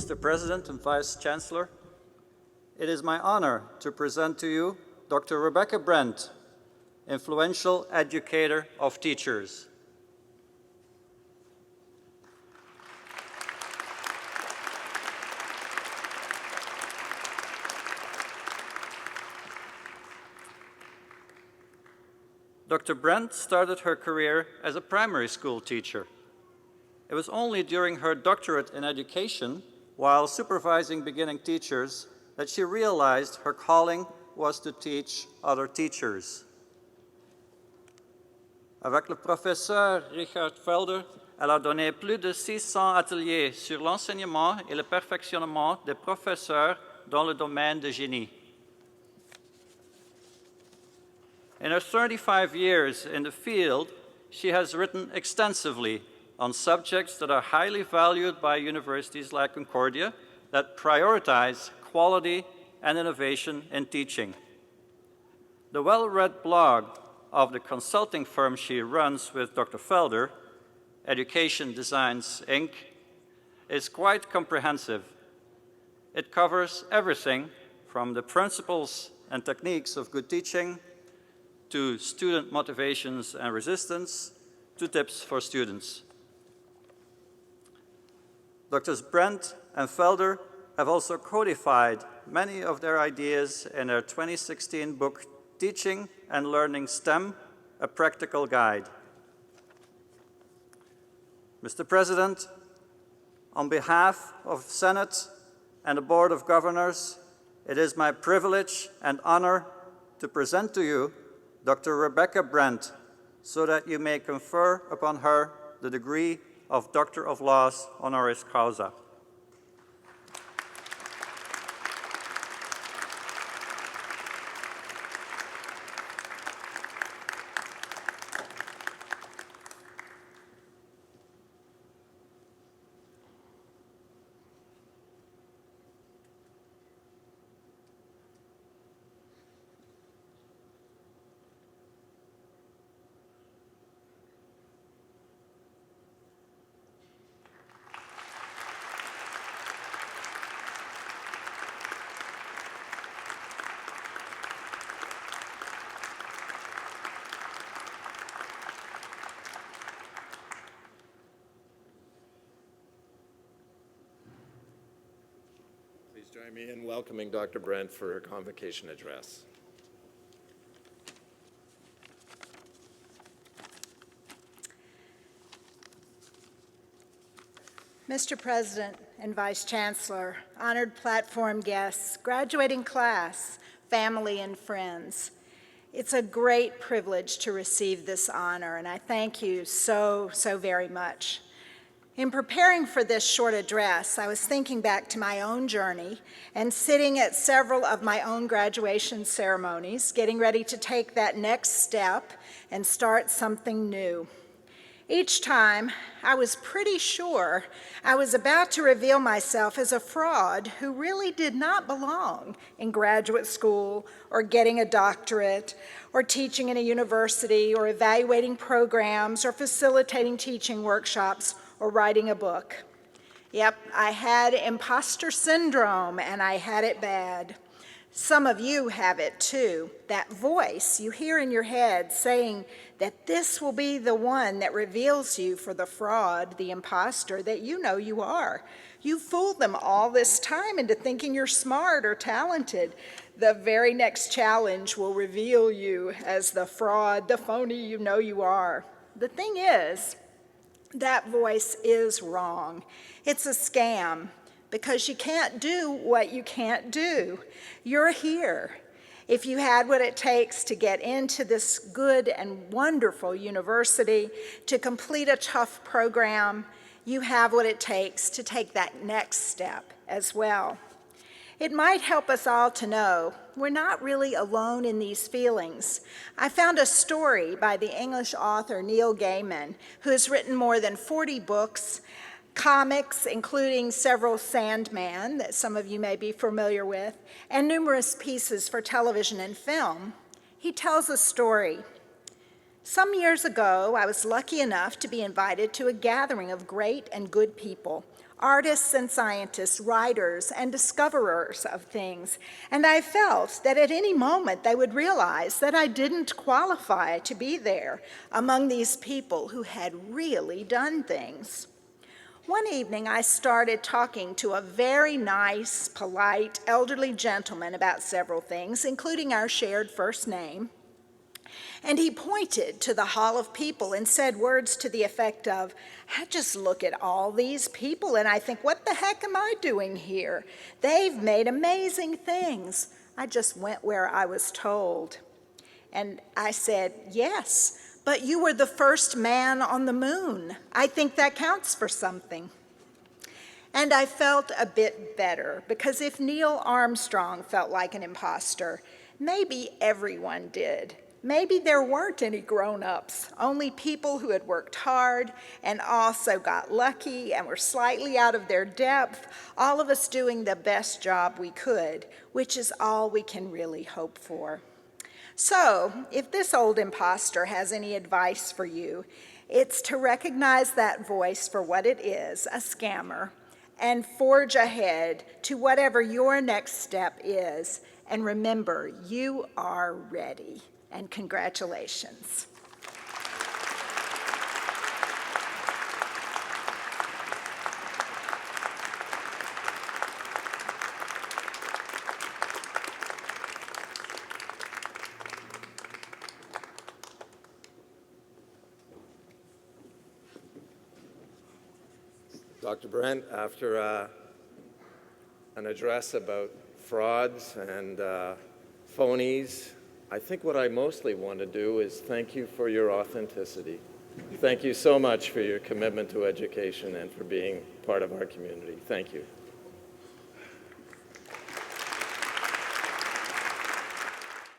Mr. President and Vice Chancellor, it is my honor to present to you Dr. Rebecca Brent, influential educator of teachers. Dr. Brent started her career as a primary school teacher. It was only during her doctorate in education, while supervising beginning teachers, that she realized her calling was to teach other teachers. Avec le professeur Richard Felder, elle a donné plus de 600 ateliers sur l'enseignement et le perfectionnement des professeurs dans le domaine de génie. In her 35 years in the field, she has written extensively on subjects that are highly valued by universities like Concordia that prioritize quality and innovation in teaching. The well-read blog of the consulting firm she runs with Dr. Felder, Education Designs, Inc., is quite comprehensive. It covers everything from the principles and techniques of good teaching to student motivations and resistance, to tips for students. Drs. Brent and Felder have also codified many of their ideas in their 2016 book, Teaching and Learning STEM, A Practical Guide. Mr. President, on behalf of Senate and the Board of Governors, it is my privilege and honor to present to you Dr. Rebecca Brent, so that you may confer upon her the degree of Doctor of Laws honoris causa. Join me in welcoming Dr. Brent for her Convocation Address. Mr. President and Vice Chancellor, honored platform guests, graduating class, family and friends, it's a great privilege to receive this honor, and I thank you so very much. In preparing for this short address, I was thinking back to my own journey and sitting at several of my own graduation ceremonies, getting ready to take that next step and start something new. Each time, I was pretty sure I was about to reveal myself as a fraud who really did not belong in graduate school or getting a doctorate or teaching in a university or evaluating programs or facilitating teaching workshops or writing a book. Yep, I had imposter syndrome, and I had it bad. Some of you have it too, that voice you hear in your head saying that this will be the one that reveals you for the fraud, the imposter that you know you are. You fooled them all this time into thinking you're smart or talented. The very next challenge will reveal you as the fraud, the phony you know you are. The thing is, that voice is wrong. It's a scam because you can't do what you can't do. You're here. If you had what it takes to get into this good and wonderful university, to complete a tough program, you have what it takes to take that next step as well. It might help us all to know we're not really alone in these feelings. I found a story by the English author Neil Gaiman, who has written more than 40 books, comics, including several Sandman that some of you may be familiar with, and numerous pieces for television and film. He tells a story. Some years ago, I was lucky enough to be invited to a gathering of great and good people, artists and scientists, writers and discoverers of things, and I felt that at any moment they would realize that I didn't qualify to be there among these people who had really done things. One evening I started talking to a very nice, polite, elderly gentleman about several things, including our shared first name. And he pointed to the hall of people and said words to the effect of, "I just look at all these people and I think, what the heck am I doing here? They've made amazing things. I just went where I was told." And I said, "Yes, but you were the first man on the moon. I think that counts for something." And I felt a bit better, because if Neil Armstrong felt like an imposter, maybe everyone did. Maybe there weren't any grown-ups, only people who had worked hard and also got lucky and were slightly out of their depth, all of us doing the best job we could, which is all we can really hope for. So, if this old imposter has any advice for you, it's to recognize that voice for what it is, a scammer, and forge ahead to whatever your next step is. And remember, you are ready. And congratulations. Dr. Brent, after an address about frauds and phonies, I think what I mostly want to do is thank you for your authenticity. Thank you so much for your commitment to education and for being part of our community. Thank you.